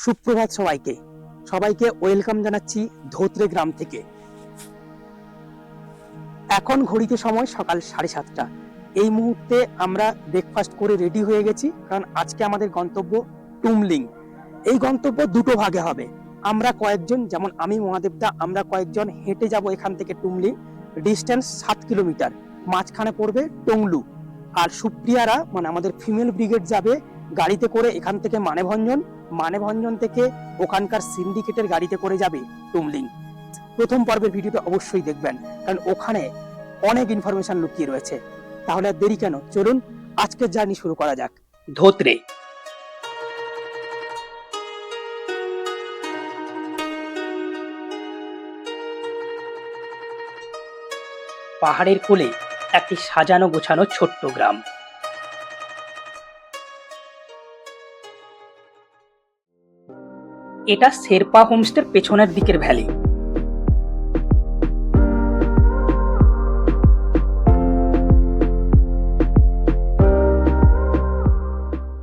সুপ্রভাত সবাইকে সবাইকে ওয়েলকাম জানাচ্ছি ধোত্রে গ্রাম থেকে। এখন ঘড়িতে সময় সকাল 7:30। এই মুহূর্তে আমরা ব্রেকফাস্ট করে রেডি হয়ে গেছি, কারণ আজকে আমাদের গন্তব্য টুমলিং। এই গন্তব্য দুটো ভাগে হবে। আমরা কয়েকজন, যেমন আমি মহাদেবদা, আমরা কয়েকজন হেঁটে যাব এখান থেকে টুমলিং। Distance 7 kilometre. মাঝখানে পড়বে টংলু। আর সুপ্রিয়ারা মানে আমাদের ফিমেল ব্রিগেড যাবে গাড়িতে করে এখান থেকে মানেভঞ্জন। মানেভঞ্জন থেকে ওখানকার সিন্ডিকেটের গাড়িতে করে যাবে টুমলিং। প্রথম পর্বের ভিডিওটা অবশ্যই দেখবেন, কারণ ওখানে অনেক ইনফরমেশন লুকিয়ে রয়েছে। তাহলে আর দেরি কেন, চলুন আজকের জার্নি শুরু করা যাক। ধোত্রে পাহাড়ের কোলে একটি সাজানো গোছানো ছোট্ট গ্রাম। এটা শেরপা হোমস্টের পেছনের দিকের ভ্যালি।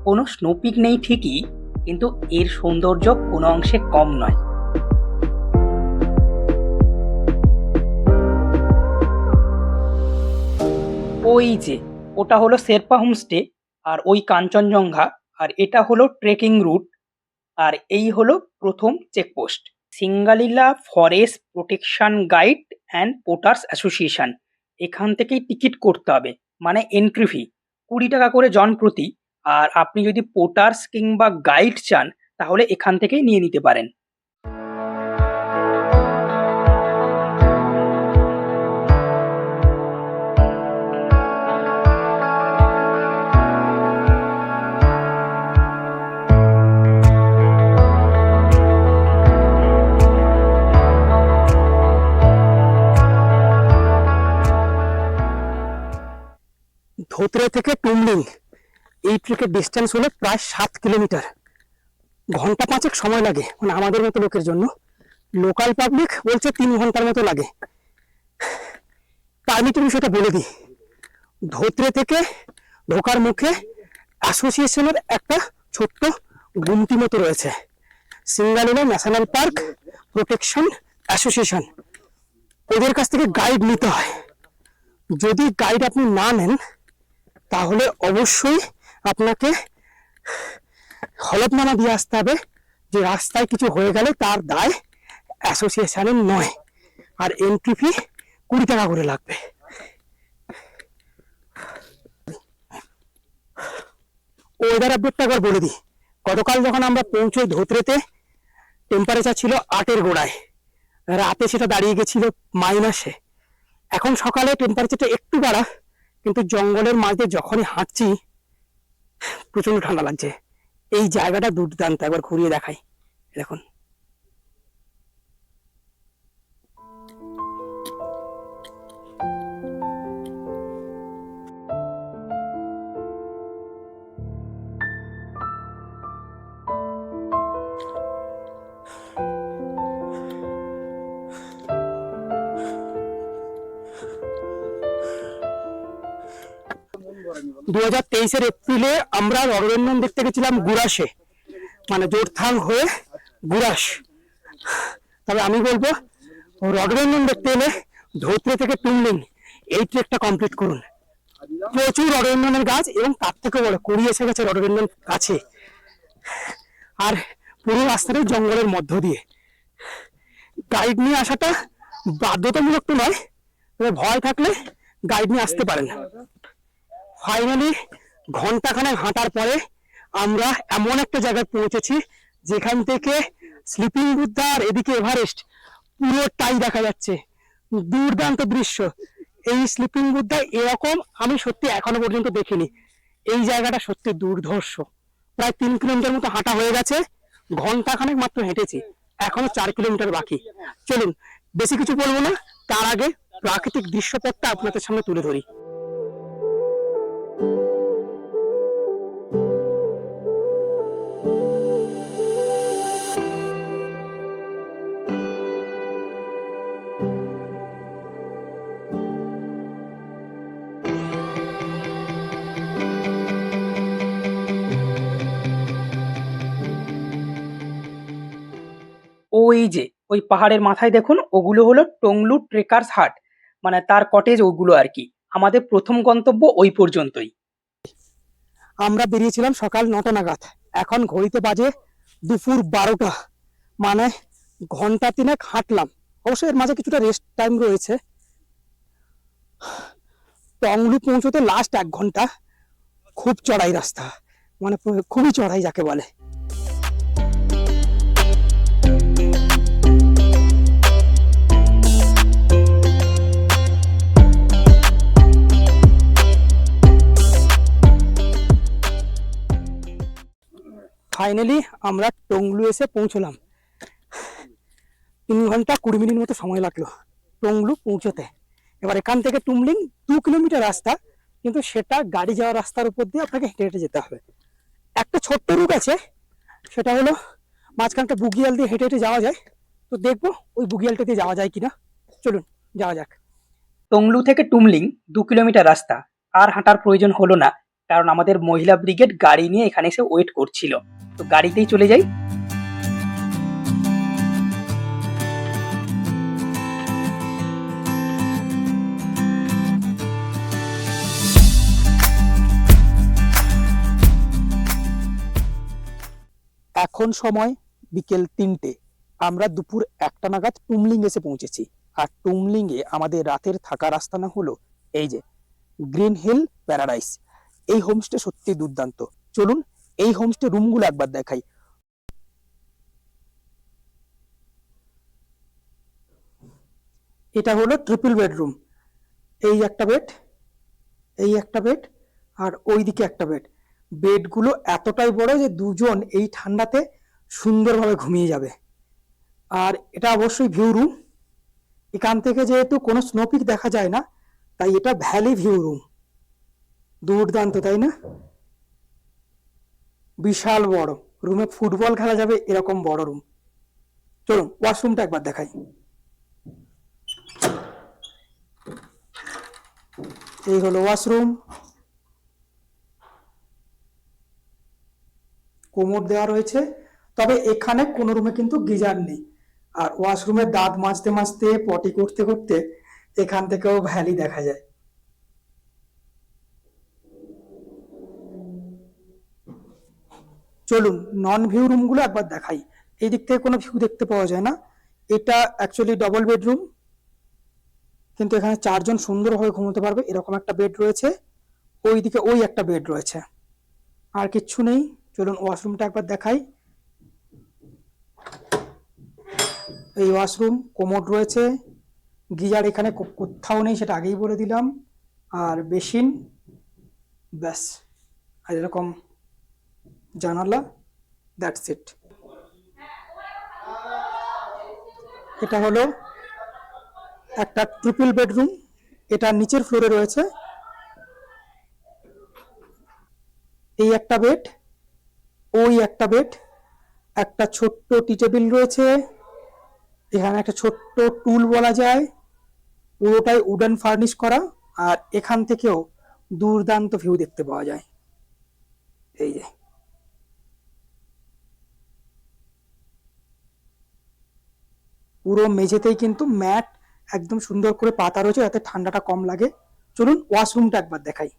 কোনো স্নোপিক নেই ঠিকই, কিন্তু এর সৌন্দর্য কোনো অংশে কম নয়। ওই যে ওটা হলো শেরপা হোমস্টে, আর ওই কাঞ্চনজঙ্ঘা, আর এটা হলো ট্রেকিং রুট, আর এই হলো প্রথম checkpost, Singalila forest protection guide and porters association. এখান থেকেই টিকিট করতে হবে, মানে এন্ট্রি ফি 20 টাকা করে জন প্রতি। আর আপনি যদি পোটার্স কিংবা গাইড চান তাহলে এখান থেকেই নিয়ে নিতে পারেন। ধোত্রে থেকে টুমলিং এই ট্রেকের ডিস্টেন্স হলো প্রায় 7 কিলোমিটার। ঘন্টা 5 সময় লাগে, মানে আমাদের মতো লোকের জন্য। লোকাল পাবলিক বলছে 3 ঘন্টার মতো লাগে। পারমিটের বিষয়টা বলে দিই। ধোত্রে থেকে ঢোকার মুখে অ্যাসোসিয়েশনের একটা ছোট্ট গুমটি মতো রয়েছে, Singalila national park protection association. ওদের কাছ থেকে গাইড নিতে হয়। যদি গাইড আপনি না নেন তাহলে অবশ্যই আপনাকে হলফনামা দিয়ে আসতে হবে যে রাস্তায় কিছু হয়ে গেলে তার দায় অ্যাসোসিয়েশনের নয়। আর এন্ট্রি ফি 20 টাকা করে লাগবে। ওয়েদার আপডেটটা একবার বলে দিই। গতকাল যখন আমরা পৌঁছই ধোত্রেতে, টেম্পারেচার ছিল 8-এর গোড়ায়। রাতে সেটা দাঁড়িয়ে গেছিল -এ। এখন সকালে টেম্পারেচারটা একটু বাড়া, কিন্তু জঙ্গলের মাঝে যখনই হাঁটছি প্রচন্ড ঠান্ডা লাগছে। এই জায়গাটা দুর্দান্ত, একবার ঘুরিয়ে দেখাই। দেখুন, দু 2023-এর এপ্রিলে আমরা রডড্যান্ডন দেখতে গেছিলাম গুরাসে, মানে জোরথাং হয়ে গুরাস। তবে আমি বলবো রডড্যান্ডন দেখতে এলে ধোত্রে থেকে টুমলিং এই ট্রেকটা কমপ্লিট করুন। প্রচুর রডড্যান্ডনের গাছ, এবং তার থেকে বড় কুড়ি এসে গেছে রডড্যান্ডন গাছে। আর পুরো রাস্তাটা জঙ্গলের মধ্য দিয়ে। গাইড নিয়ে আসাটা বাধ্যতামূলক তো নয়, তবে ভয় থাকলে গাইড নিয়ে আসতে পারেন। ফাইনালি ঘন্টাখানেক হাঁটার পরে আমরা এমন একটা জায়গায় পৌঁছেছি যেখান থেকে স্লিপিং বুদ্ধা আর এদিকে এভারেস্ট পুরোটাই দেখা যাচ্ছে। দুর্দান্ত দৃশ্য। এই স্লিপিং বুদ্ধা এরকম আমি সত্যি এখনো পর্যন্ত দেখিনি। এই জায়গাটা সত্যি দুর্ধর্ষ। প্রায় 3 কিলোমিটার মতো হাঁটা হয়ে গেছে, ঘন্টাখানেক মাত্র হেঁটেছি, এখনো 4 কিলোমিটার বাকি। চলুন, বেশি কিছু বলবো না, তার আগে প্রাকৃতিক দৃশ্যপটটা আপনাদের সামনে তুলে ধরি। ওই যে ওই পাহাড়ের মাথায় দেখুন, ওগুলো হলো টংলু ট্রেকার্স হাট, মানে তার কটেজ ওগুলো আর কি। আমাদের প্রথম গন্তব্য ওই পর্যন্তই। আমরা বেরিয়েছিলাম সকাল 9টা নাগাদ, এখন ঘড়িতে বাজে দুপুর 12টা, মানে ঘন্টা তিনেক হাঁটলাম। অবশ্যই এর মাঝে কিছুটা রেস্ট টাইম রয়েছে। টংলু পৌঁছতে লাস্ট 1 ঘন্টা। খুব চড়াই রাস্তা, মানে খুবই চড়াই যাকে বলে। ফাইনালি আমরা টংলু এসে পৌঁছলাম। 3 ঘন্টা 20 মিনিট মতো সময় লাগলো টংলু পৌঁছতে। এবার এখান থেকে টুমলিং 2 কিলোমিটার রাস্তা, কিন্তু সেটা গাড়ি যাওয়ার রাস্তার উপর দিয়ে আপনাকে হেঁটে হেঁটে যেতে হবে। একটা ছোট্ট রুট আছে, সেটা হলো মাঝখানটা বুগিয়াল দিয়ে হেঁটে হেঁটে যাওয়া যায়। তো দেখবো ওই বুগিয়ালটা দিয়ে যাওয়া যায় কিনা। চলুন যাওয়া যাক। টংলু থেকে টুমলিং 2 কিলোমিটার রাস্তা। আর হাঁটার প্রয়োজন হলো না, কারণ আমাদের মহিলা ব্রিগেড গাড়ি নিয়ে এখানে এসে ওয়েট করছিল। তো গাড়িতেই চলে যাই। এখন সময় বিকেল 3টে। আমরা দুপুর 1টা নাগাদ টুমলিং এসে পৌঁছেছি। আর টুমলিং এ আমাদের রাতের থাকার আস্তানা হলো এই যে গ্রিন হিল প্যারাডাইস। এই হোমস্টে সত্যি দুর্দান্ত। চলুন এই হোমস্টে রুমগুলো একবার দেখাই। এটা হলো ট্রিপল বেডরুম। এই একটা বেড, এই একটা বেড, আর ওইদিকে একটা বেড। বেডগুলো এতটাই বড় যে দুজন এই ঠান্ডাতে সুন্দরভাবে ঘুমিয়ে যাবে। আর এটা অবশ্যই ভিউ রুম। এখান থেকে যেহেতু কোনো স্নোপিক দেখা যায় না, তাই এটা ভ্যালি ভিউ রুম। দুর্দান্ত, তাই না? বিশাল বড় রুমে ফুটবল খেলা যাবে এরকম বড় রুম। চলুন ওয়াশরুমটা একবার দেখাই। এই হলো ওয়াশরুম। কোমর দেওয়া রয়েছে, তবে এখানে কোনো রুমে কিন্তু গিজার নেই। আর ওয়াশরুমে দাঁত মাজতে মাজতে পটি করতে করতে এখান থেকেও ভ্যালি দেখা যায়। চলুন নন ভিউ রুমগুলো একবার দেখাই। এই দিক থেকে কোনো ভিউ দেখতে পাওয়া যায় না। এটা অ্যাকচুয়ালি ডবল বেডরুম, কিন্তু এখানে 4জন সুন্দরভাবে ঘুমোতে পারবে এরকম একটা বেড রয়েছে। ওইদিকে ওই একটা বেড রয়েছে, আর কিচ্ছু নেই। চলুন ওয়াশরুমটা একবার দেখাই। এই ওয়াশরুম, কোমোড রয়েছে, গিজার এখানে কোথাও নেই সেটা আগেই বলে দিলাম, আর বেসিন, ব্যাস। আর এরকম জানালা, দ্যাটস ইট। এটা হলো একটা ট্রিপল বেডরুম। এটা নিচের ফ্লোরে রয়েছে। এই একটা বেড, ওই একটা বেড, একটা ছোট্ট টি টেবিল রয়েছে। এখানে একটা ছোট্ট টুল বলা যায়, পুরোটাই উডেন ফার্নিশ করা। আর এখান থেকেও দুর্দান্ত ভিউ দেখতে পাওয়া যায়। এই যে পুরো মেঝেতেই কিন্তু ম্যাট একদম সুন্দর করে পাতা রয়েছে যাতে ঠান্ডাটা কম লাগে। চলুন ওয়াশরুমটা একবার দেখাই।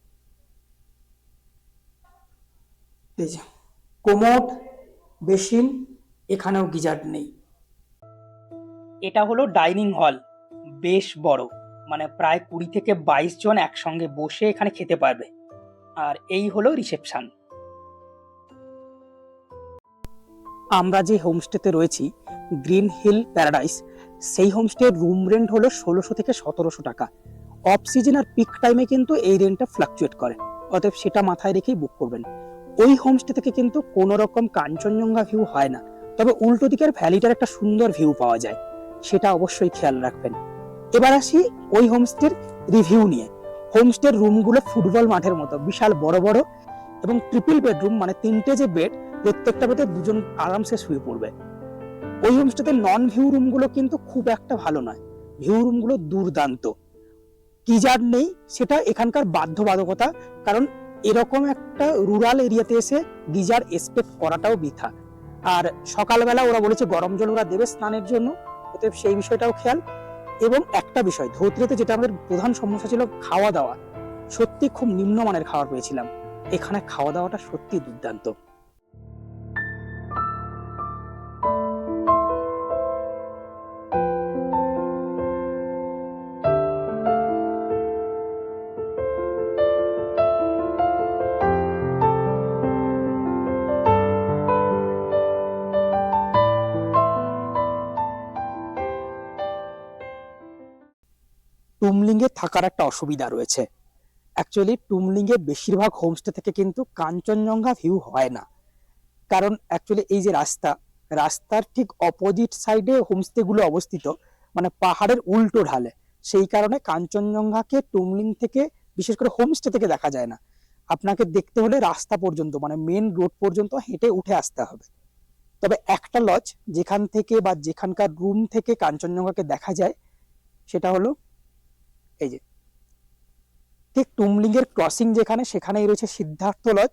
এই যে কোমোড, বেসিন, এখানেও গিজার নেই। এটা হলো ডাইনিং হল, বেশ বড়, মানে প্রায় 20 থেকে 22 জন একসঙ্গে বসে এখানে খেতে পারবে। আর এই হলো রিসেপশন। আমরা যে হোমস্টেতে রয়েছি গ্রিন হিল প্যারাডাইস, সেই হোমস্টের রুম রেন্ট হলো 1600 থেকে 1700 টাকা। অফ সিজন আর পিক টাইমে কিন্তু এই রেন্টটা ফ্লাকচুয়েট করে, অতএব সেটা মাথায় রেখেই বুক করবেন। ওই হোমস্টে থেকে কিন্তু কোনো রকম কাঞ্চনজঙ্ঘা ভিউ হয় না, তবে উল্টো দিকের ভ্যালিটার একটা সুন্দর ভিউ পাওয়া যায়, সেটা অবশ্যই খেয়াল রাখবেন। এবার আসি ওই হোমস্টের রিভিউ নিয়ে। হোমস্টের রুমগুলো ফুটবল মাঠের মতো বিশাল বড় বড়, এবং ট্রিপল বেডরুম, মানে 3টে যে বেড, প্রত্যেকটা বেডে 2জন আরামসে শুয়ে পড়বে। ওই হোমস্টেতে নন ভিউ রুমগুলো কিন্তু খুব একটা ভালো নয়, ভিউ রুমগুলো দুর্দান্ত। গিজার নেই সেটা এখানকার বাধ্যবাধকতা, কারণ এরকম একটা রুরাল এরিয়াতে এসে গিজার এক্সপেক্ট করাটাও বৃথা। আর সকালবেলা ওরা বলেছে গরম জল ওরা দেবে স্নানের জন্য, অতএব সেই বিষয়টাও খেয়াল। এবং একটা বিষয়, ধৌত্রিতে যেটা আমাদের প্রধান সমস্যা ছিল খাওয়া দাওয়া, সত্যি খুব নিম্নমানের খাবার পেয়েছিলাম। এখানে খাওয়া দাওয়াটা সত্যি দুর্দান্ত। টুমলিঙ্গে থাকার একটা অসুবিধা রয়েছে। অ্যাকচুয়ালি টুমলিঙ্গে বেশিরভাগ হোমস্টে থেকে কিন্তু কাঞ্চনজঙ্ঘা ভিউ হয় না, কারণ অ্যাকচুয়ালি এই যে রাস্তার ঠিক অপোজিট সাইডে হোমস্টে গুলো অবস্থিত, মানে পাহাড়ের উল্টো ঢালে, সেই কারণে কাঞ্চনজঙ্ঘাকে টুমলিং থেকে, বিশেষ করে হোমস্টে থেকে দেখা যায় না। আপনাকে দেখতে হলে রাস্তা পর্যন্ত, মানে মেন রোড পর্যন্ত হেঁটে উঠে আসতে হবে। তবে একটা লজ যেখান থেকে বা যেখানকার রুম থেকে কাঞ্চনজঙ্ঘাকে দেখা যায়, সেটা হলো এই যে ঠিক টুমলিং এর ক্রসিং যেখানে, সেখানেই রয়েছে সিদ্ধার্থ লজ,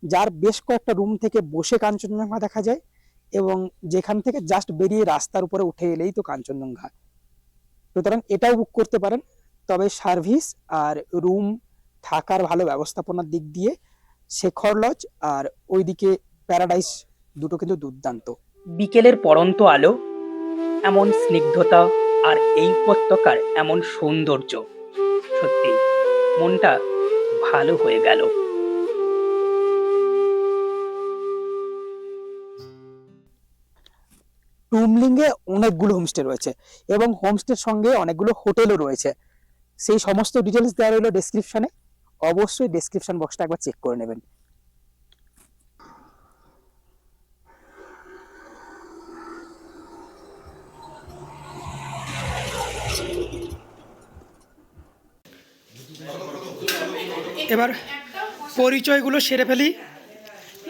যার বেশ কয়েকটা রুম থেকে বসে কাঞ্চনজঙ্ঘা দেখা যায়, এবং যেখান থেকে জাস্ট বেরিয়ে রাস্তার উপরে উঠে এলেই তো কাঞ্চনজঙ্ঘা। সুতরাং এটাও বুক করতে পারেন। তবে সার্ভিস আর রুম থাকার ভালো ব্যবস্থাপনার দিক দিয়ে শেখর লজ আর ওইদিকে প্যারাডাইস দুটো কিন্তু দুর্দান্ত। বিকেলের পড়ন্ত আলো, এমন স্নিগ্ধতা, আর এই উপত্যকার এমন সৌন্দর্য, সত্যি মনটা ভালো হয়ে গেল। টুমলিংয়ে অনেকগুলো হোমস্টে রয়েছে এবং হোমস্টের সঙ্গে অনেকগুলো হোটেলও রয়েছে। সেই সমস্ত ডিটেলস দেওয়া রইল ডেসক্রিপশনে, অবশ্যই ডেসক্রিপশন বক্সটা একবার চেক করে নেবেন। এবার পরিচয়গুলো সেরে ফেলি।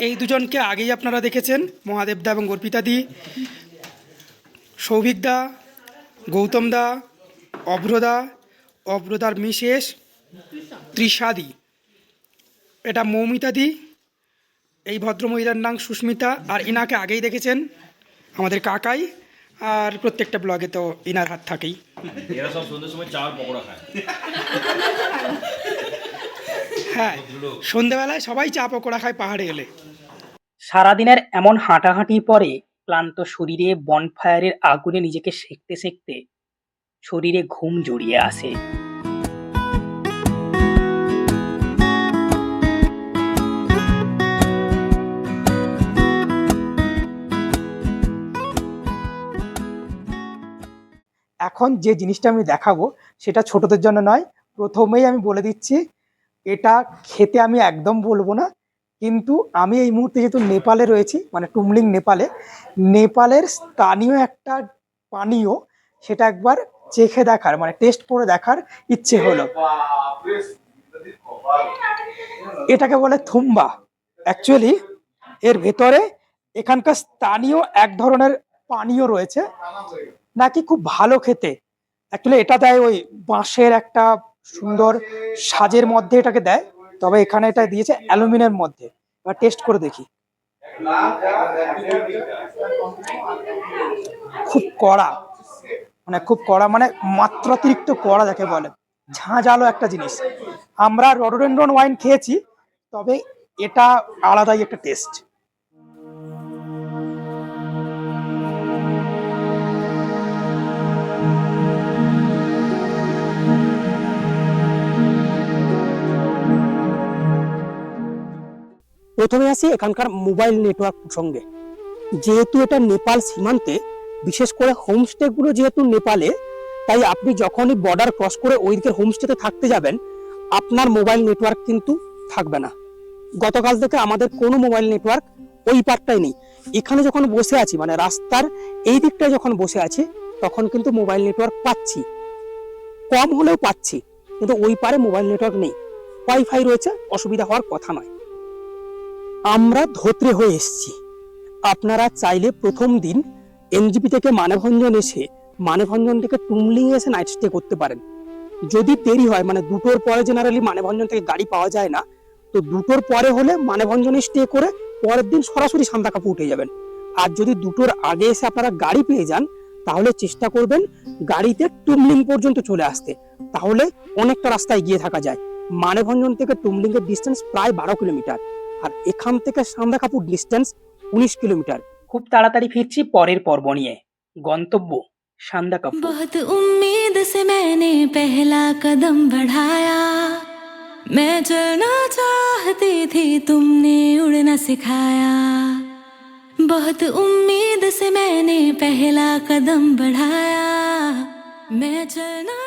এই দুজনকে আগেই আপনারা দেখেছেন, মহাদেবদা এবং অর্পিতাদি, সৌভিকদা, গৌতমদা, অভ্রদা, অভ্রদার মিসেস তৃষাদি, এটা মৌমিতাদি, এই ভদ্রমহিলার নাম সুস্মিতা, আর ইনাকে আগেই দেখেছেন আমাদের কাকাই, আর প্রত্যেকটা ব্লগে তো ইনার হাত থাকেই। এরা সব সন্ধ্যের সময় চা আর পকোড়া খায়। হ্যাঁ, সন্ধেবেলায় সবাই চা পকোড়া খায় পাহাড়ে এলে। সারাদিনের এমন হাঁটাহাঁটির পরে ক্লান্ত শরীরে বনফায়ারের আগুনে নিজেকে সেঁকতে সেঁকতে শরীরে ঘুম জড়িয়ে আসে। এখন যে জিনিসটা আমি দেখাবো সেটা ছোটদের জন্য নয়। প্রথমেই আমি বলে দিচ্ছি, এটা খেতে আমি একদম বলবো না, কিন্তু আমি এই মুহূর্তে যেহেতু নেপালে রয়েছি, মানে টুমলিং নেপালে, নেপালের স্থানীয় একটা পানীয়, সেটা একবার চেখে দেখার, মানে টেস্ট করে দেখার ইচ্ছে হলো। এটাকে বলে থুম্বা। অ্যাকচুয়ালি এর ভেতরে এখানকার স্থানীয় এক ধরনের পানীয় রয়েছে, নাকি খুব ভালো খেতে। অ্যাকচুয়ালি এটা দেয় ওই বাঁশের একটা সুন্দর সাজের মধ্যে এটাকে দেয়, তবে এখানে এটা দিয়েছে অ্যালুমিনিয়ামের মধ্যে। এবার টেস্ট করে দেখি। খুব কড়া, মানে খুব কড়া, মানে মাত্রাতিরিক্ত কড়া যাকে বলে, ঝাঁঝালো একটা জিনিস। আমরা রডোডেনড্রন ওয়াইন খেয়েছি, তবে এটা আলাদাই একটা টেস্ট। প্রথমে আসি এখানকার মোবাইল নেটওয়ার্ক প্রসঙ্গে। যেহেতু এটা নেপাল সীমান্তে, বিশেষ করে হোমস্টে গুলো যেহেতু নেপালে, তাই আপনি যখনই বর্ডার ক্রস করে ওই দিকের হোমস্টেতে থাকতে যাবেন, আপনার মোবাইল নেটওয়ার্ক কিন্তু থাকবে না। গতকাল থেকে আমাদের কোনো মোবাইল নেটওয়ার্ক ওই পারটাই নেই। এখানে যখন বসে আছি, মানে রাস্তার এই দিকটায় যখন বসে আছি, তখন কিন্তু মোবাইল নেটওয়ার্ক পাচ্ছি, কম হলেও পাচ্ছি, কিন্তু ওই পারে মোবাইল নেটওয়ার্ক নেই। ওয়াইফাই রয়েছে, অসুবিধা হওয়ার কথা নয়। আমরা ধোত্রে হয়ে এসেছি। আপনারা চাইলে প্রথম দিন এনজিপি থেকে মানেভঞ্জন এসে মানেভঞ্জন থেকে টুমলিং এসে নাইট স্টে করতে পারেন। যদি দেরি হয়, মানে 2টোর পরে জেনারেলি মানেভঞ্জন থেকে গাড়ি পাওয়া যায় না, তো 2টোর পরে হলে মানেভঞ্জনে স্টে করে পরের দিন সরাসরি সান্দাকফু উঠে যাবেন। আর যদি দুটোর আগে এসে আপনারা গাড়ি পেয়ে যান তাহলে চেষ্টা করবেন গাড়িতে টুমলিং পর্যন্ত চলে আসতে, তাহলে অনেকটা রাস্তা এগিয়ে থাকা যায়। মানেভঞ্জন থেকে টুমলিং এর ডিস্টেন্স প্রায় 12 কিলোমিটার, আর এখান থেকে সান্দাকাপুর ডিস্টেন্স 19 কিলোমিটার। খুব তাড়াতাড়ি ফিরছি পরের পর্ব নিয়ে। গন্তব্য সান্দাকাফু। बहुत उम्मीद से मैंने पहला कदम बढ़ाया, मैं चलना चाहती थी तुमने उड़ना सिखाया। बहुत उम्मीद से मैंने पहला कदम बढ़ाया, मैं चलना